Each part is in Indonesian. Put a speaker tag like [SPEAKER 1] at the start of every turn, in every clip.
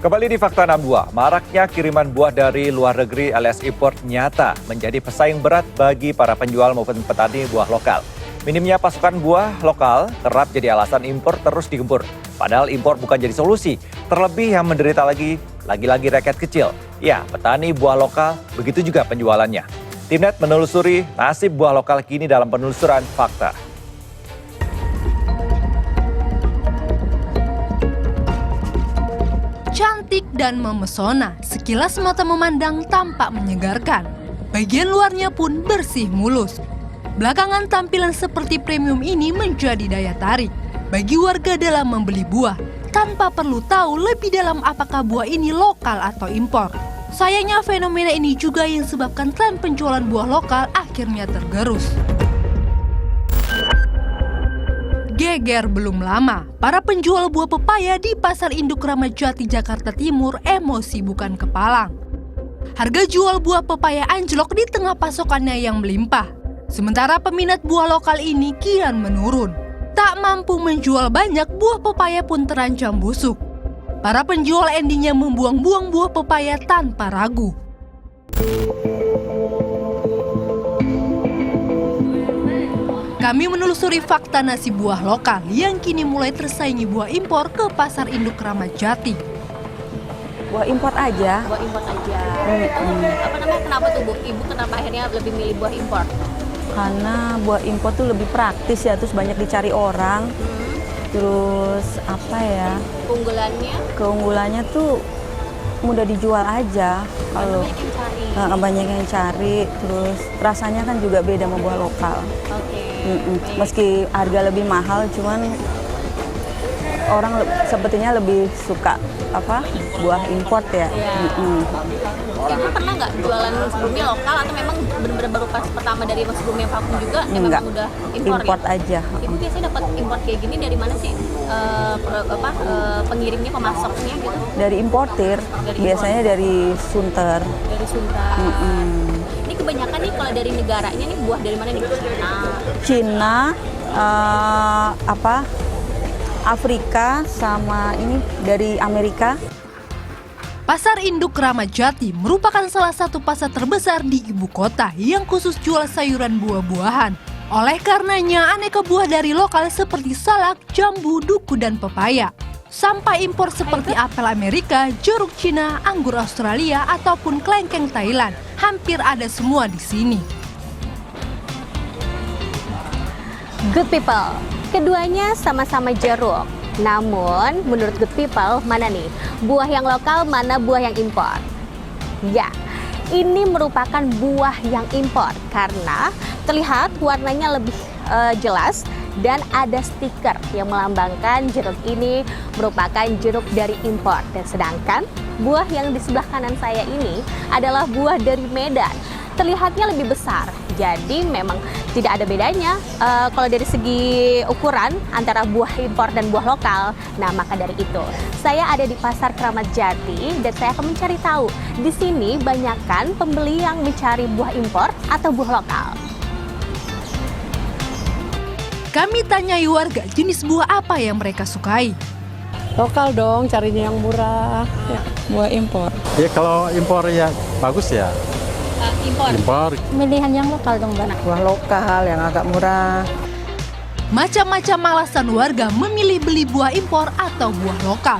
[SPEAKER 1] Kembali di Fakta 62, maraknya kiriman buah dari luar negeri alias import nyata menjadi pesaing berat bagi para penjual maupun petani buah lokal. Minimnya pasokan buah lokal kerap jadi alasan impor terus digempur. Padahal impor bukan jadi solusi, terlebih yang menderita lagi-lagi rakyat kecil. Ya, petani buah lokal, begitu juga penjualannya. Timnet menelusuri nasib buah lokal kini dalam penelusuran fakta.
[SPEAKER 2] Cantik dan memesona, sekilas mata memandang tampak menyegarkan. Bagian luarnya pun bersih mulus. Belakangan tampilan seperti premium ini menjadi daya tarik bagi warga dalam membeli buah, tanpa perlu tahu lebih dalam apakah buah ini lokal atau impor. Sayangnya fenomena ini juga yang sebabkan tren penjualan buah lokal akhirnya tergerus. Geger belum lama, para penjual buah pepaya di Pasar Induk Ramat Jati, Jakarta Timur emosi bukan kepalang. Harga jual buah pepaya anjlok di tengah pasokannya yang melimpah. Sementara peminat buah lokal ini kian menurun. Tak mampu menjual banyak, buah pepaya pun terancam busuk. Para penjual endingnya membuang-buang buah pepaya tanpa ragu. Kami menelusuri fakta nasib buah lokal yang kini mulai tersaingi buah impor ke Pasar Induk Ramat Jati.
[SPEAKER 3] Buah import aja.
[SPEAKER 4] Buah import aja. Kenapa tuh Bu? Ibu kenapa akhirnya lebih milih buah impor?
[SPEAKER 3] Karena buah import tuh lebih praktis ya, terus banyak dicari orang. Terus apa ya?
[SPEAKER 4] Keunggulannya?
[SPEAKER 3] Keunggulannya tuh mudah dijual aja. Kalau banyak yang cari, terus rasanya kan juga beda sama buah lokal.
[SPEAKER 4] Oke.
[SPEAKER 3] Meski harga lebih mahal, cuman orang sepertinya lebih suka buah import ya.
[SPEAKER 4] Ibu pernah nggak jualan sebelumnya lokal atau memang benar-benar baru pas pertama dari sebelumnya vakum juga memang udah
[SPEAKER 3] import
[SPEAKER 4] ya?
[SPEAKER 3] aja.
[SPEAKER 4] Ibu biasanya dapat import kayak gini dari mana sih? Pengirimnya, pemasoknya gitu?
[SPEAKER 3] Dari importir, biasanya dari Sunter.
[SPEAKER 4] Dari Sunter. Ini kebanyakan nih kalau dari negaranya nih buah dari mana nih?
[SPEAKER 3] Cina, Afrika, sama ini dari Amerika.
[SPEAKER 2] Pasar Induk Ramat Jati merupakan salah satu pasar terbesar di ibu kota yang khusus jual sayuran buah-buahan. Oleh karenanya, aneka buah dari lokal seperti salak, jambu, duku, dan pepaya. Sampai impor seperti apel Amerika, jeruk Cina, anggur Australia, ataupun kelengkeng Thailand, hampir ada semua di sini.
[SPEAKER 4] Good people, keduanya sama-sama jeruk. Namun, menurut Good People, mana nih buah yang lokal, mana buah yang impor? Ya, ini merupakan buah yang impor karena terlihat warnanya lebih jelas dan ada stiker yang melambangkan jeruk ini merupakan jeruk dari impor. Dan sedangkan buah yang di sebelah kanan saya ini adalah buah dari Medan. Terlihatnya lebih besar, jadi memang tidak ada bedanya kalau dari segi ukuran antara buah impor dan buah lokal. Nah, maka dari itu saya ada di Pasar Kramat Jati dan saya akan mencari tahu di sini banyakkan pembeli yang mencari buah impor atau buah lokal.
[SPEAKER 2] Kami tanyai warga jenis buah apa yang mereka sukai.
[SPEAKER 5] Lokal dong, carinya yang murah. Ya, buah impor.
[SPEAKER 6] Ya kalau impor ya bagus ya. Impor.
[SPEAKER 5] Pilihan yang lokal dong, Mbak.
[SPEAKER 3] Buah lokal yang agak murah.
[SPEAKER 2] Macam-macam alasan warga memilih beli buah impor atau buah lokal.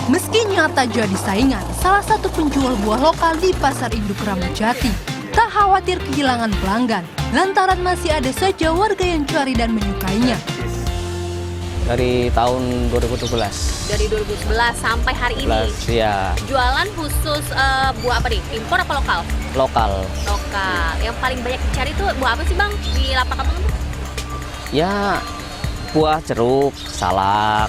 [SPEAKER 2] Meski nyata jadi saingan, salah satu penjual buah lokal di Pasar Induk Ramat Jati tak khawatir kehilangan pelanggan, lantaran masih ada saja warga yang cari dan menyukainya.
[SPEAKER 7] Dari tahun 2012.
[SPEAKER 4] Dari 2011 sampai hari ini.
[SPEAKER 7] Ya.
[SPEAKER 4] Jualan khusus buah apa nih? Impor apa lokal?
[SPEAKER 7] Lokal.
[SPEAKER 4] Lokal. Yang paling banyak dicari itu buah apa sih Bang di lapak abang?
[SPEAKER 7] Ya buah jeruk, salak,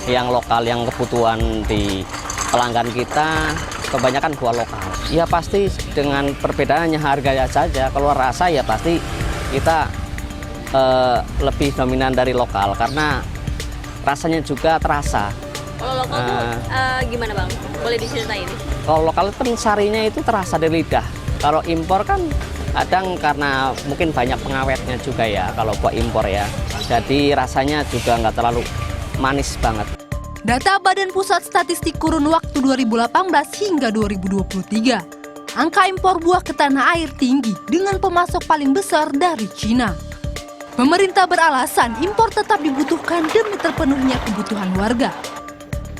[SPEAKER 7] yang lokal yang kebutuhan di pelanggan kita kebanyakan buah lokal. Ya pasti dengan perbedaannya harganya saja. Kalau rasa ya pasti kita lebih dominan dari lokal karena rasanya juga terasa.
[SPEAKER 4] Kalau lokal tuh gimana Bang? Boleh diceritain?
[SPEAKER 7] Kalau lokal kan sarinya itu terasa di lidah. Kalau impor kan kadang karena mungkin banyak pengawetnya juga ya kalau buat impor ya. Jadi rasanya juga nggak terlalu manis banget.
[SPEAKER 2] Data Badan Pusat Statistik kurun waktu 2018 hingga 2023. Angka impor buah ke tanah air tinggi dengan pemasok paling besar dari Cina. Pemerintah beralasan impor tetap dibutuhkan demi terpenuhnya kebutuhan warga.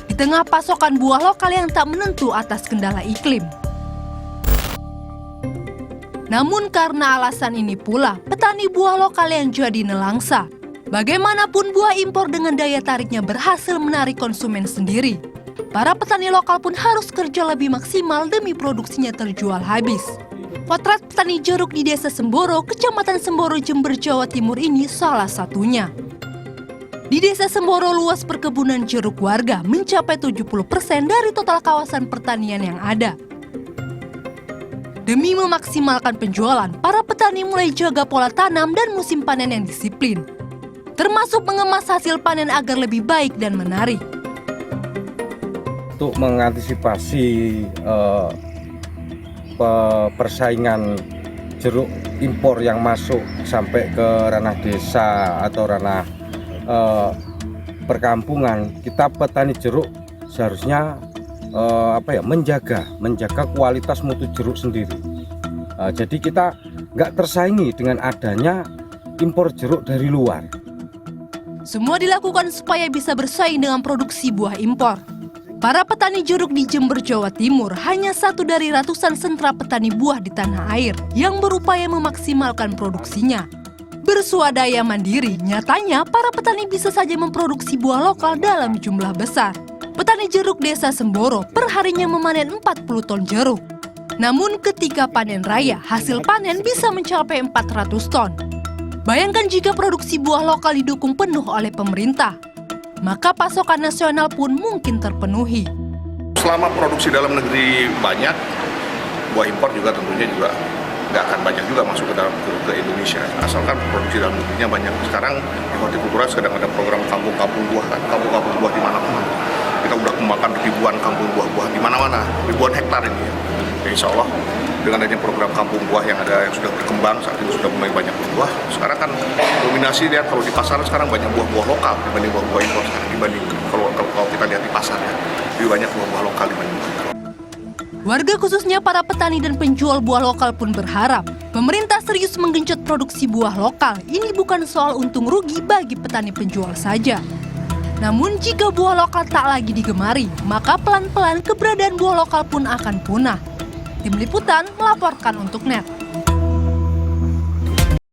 [SPEAKER 2] Di tengah pasokan buah lokal yang tak menentu atas kendala iklim. Namun karena alasan ini pula, petani buah lokal yang jadi nelangsa. Bagaimanapun buah impor dengan daya tariknya berhasil menarik konsumen sendiri. Para petani lokal pun harus kerja lebih maksimal demi produksinya terjual habis. Potret petani jeruk di Desa Semboro, Kecamatan Semboro, Jember, Jawa Timur ini salah satunya. Di Desa Semboro, luas perkebunan jeruk warga mencapai 70% dari total kawasan pertanian yang ada. Demi memaksimalkan penjualan, para petani mulai jaga pola tanam dan musim panen yang disiplin, termasuk mengemas hasil panen agar lebih baik dan menarik.
[SPEAKER 8] Untuk mengantisipasi persaingan jeruk impor yang masuk sampai ke ranah desa atau ranah perkampungan, kita petani jeruk seharusnya menjaga kualitas mutu jeruk sendiri. Jadi kita nggak tersaingi dengan adanya impor jeruk dari luar.
[SPEAKER 2] Semua dilakukan supaya bisa bersaing dengan produksi buah impor. Para petani jeruk di Jember, Jawa Timur hanya satu dari ratusan sentra petani buah di tanah air yang berupaya memaksimalkan produksinya. Bersuadaya mandiri, nyatanya para petani bisa saja memproduksi buah lokal dalam jumlah besar. Petani jeruk Desa Semboro perharinya memanen 40 ton jeruk. Namun ketika panen raya, hasil panen bisa mencapai 400 ton. Bayangkan jika produksi buah lokal didukung penuh oleh pemerintah, maka pasokan nasional pun mungkin terpenuhi.
[SPEAKER 9] Selama produksi dalam negeri banyak, buah impor juga tentunya juga nggak akan banyak juga masuk ke Indonesia. Asalkan produksi dalam negerinya banyak. Sekarang di hortikultura sedang ada program kampung-kampung buah, kan? Kampung-kampung buah di mana-mana. Kita udah kembangkan ribuan kampung buah-buah di mana-mana, ribuan hektar ini. Ya, insya Allah dengan adanya program kampung buah yang ada yang sudah berkembang, saat ini sudah mulai banyak buah. Sekarang kan dominasi lihat kalau di pasaran sekarang banyak buah-buah lokal dibanding buah-buah impor. Dibanding kalau kita lihat di pasar ya, lebih banyak buah-buah lokal dibanding buah impor.
[SPEAKER 2] Warga khususnya para petani dan penjual buah lokal pun berharap pemerintah serius menggenjot produksi buah lokal. Ini bukan soal untung rugi bagi petani penjual saja. Namun jika buah lokal tak lagi digemari, maka pelan-pelan keberadaan buah lokal pun akan punah. Tim Liputan melaporkan untuk NET.